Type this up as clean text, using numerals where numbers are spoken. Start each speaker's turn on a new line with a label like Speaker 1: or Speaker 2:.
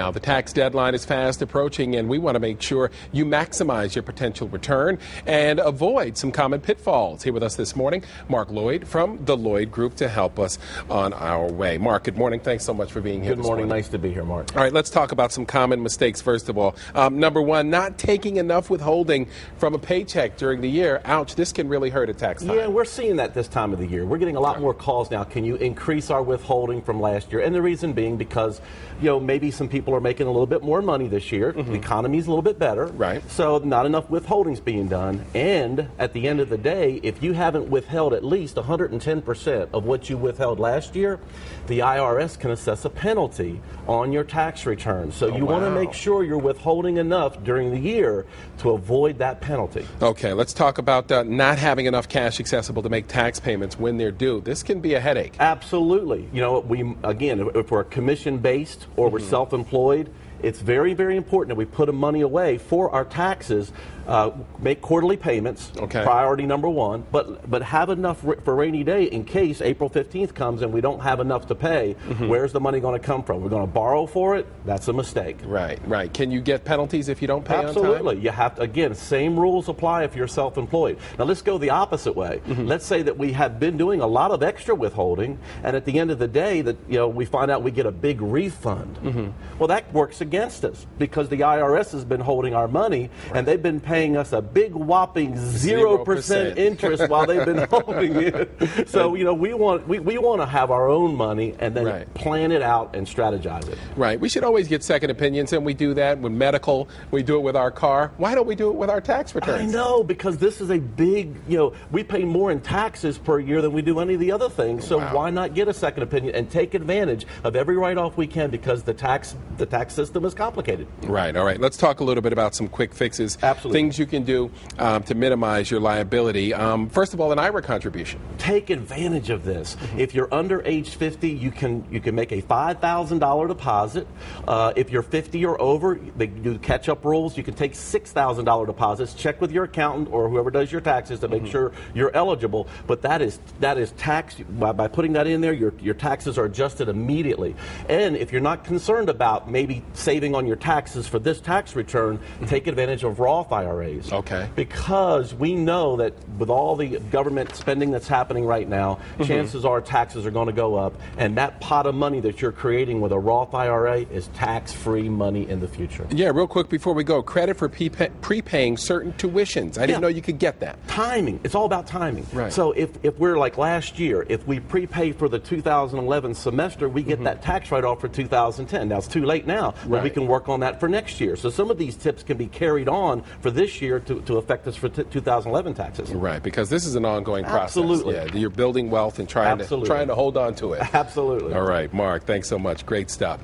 Speaker 1: Now, the tax deadline is fast approaching, and we want to make sure you maximize your potential return and avoid some common pitfalls. Here with us this morning, Mark Lloyd from the Lloyd Group to help us on our way. Mark, good morning. Thanks so much for being here.
Speaker 2: Good morning. Nice to be here, Mark.
Speaker 1: All right, let's talk about some common mistakes first of all. Number one, not taking enough withholding from a paycheck during the year. Ouch, this can really hurt at tax time.
Speaker 2: Yeah, we're seeing that this time of the year. We're getting a lot more calls now. Can you increase our withholding from last year? And the reason being because, maybe some people are making a little bit more money this year. The economy's a little bit better.
Speaker 1: Right.
Speaker 2: So not enough withholding's being done. And at the end of the day, if you haven't withheld at least 110% of what you withheld last year, the IRS can assess a penalty on your tax return. So you want to make sure you're withholding enough during the year to avoid that penalty.
Speaker 1: Okay, let's talk about not having enough cash accessible to make tax payments when they're due. This can be a headache.
Speaker 2: Absolutely. If we're commission-based or we're self-employed, it's very, very important that we put money away for our taxes, make quarterly payments, priority number one, but have enough for rainy day in case April 15th comes and we don't have enough to pay. Where's the money going to come from? We're going to borrow for it? That's a mistake.
Speaker 1: Right. Can you get penalties if you don't pay
Speaker 2: Absolutely.
Speaker 1: on time?
Speaker 2: You have to, again, same rules apply if you're self-employed. Now let's go the opposite way. Let's say that we have been doing a lot of extra withholding, and at the end of the day that we find out we get a big refund. Well, that works against us because the IRS has been holding our money and they've been paying us a big whopping 0% interest while they've been holding it. So we want to have our own money and then plan it out and strategize it.
Speaker 1: Right. We should always get second opinions, and we do that with medical. We do it with our car. Why don't we do it with our tax returns?
Speaker 2: I know, because this is a big, we pay more in taxes per year than we do any of the other things. So why not get a second opinion and take advantage of every write-off we can, because the tax system is complicated.
Speaker 1: Right. All right. Let's talk a little bit about some quick fixes.
Speaker 2: Absolutely.
Speaker 1: Things you can do to minimize your liability. First of all, an IRA contribution.
Speaker 2: Take advantage of this. If you're under age 50, you can make a $5,000 deposit. If you're 50 or over, they do catch-up rules. You can take $6,000 deposits. Check with your accountant or whoever does your taxes to make sure you're eligible. But that is tax. By putting that in there, your taxes are adjusted immediately. And if you're not concerned about maybe saving on your taxes for this tax return, take advantage of Roth IRAs.
Speaker 1: Okay.
Speaker 2: Because we know that with all the government spending that's happening right now, chances are taxes are going to go up, and that pot of money that you're creating with a Roth IRA is tax-free money in the future.
Speaker 1: Yeah, real quick before we go, credit for prepaying certain tuitions. I didn't know you could get that.
Speaker 2: Timing. It's all about timing.
Speaker 1: Right.
Speaker 2: So if we're like last year, if we prepay for the 2011 semester, we get that tax write-off for 2010. Now, it's too late now, but we can work on that for next year. So some of these tips can be carried on for this year to affect us for 2011 taxes.
Speaker 1: Right, because this is an ongoing process.
Speaker 2: Absolutely.
Speaker 1: Yeah, you're building wealth and trying to hold on to it.
Speaker 2: Absolutely.
Speaker 1: All right, Mark, thanks so much. Great stuff.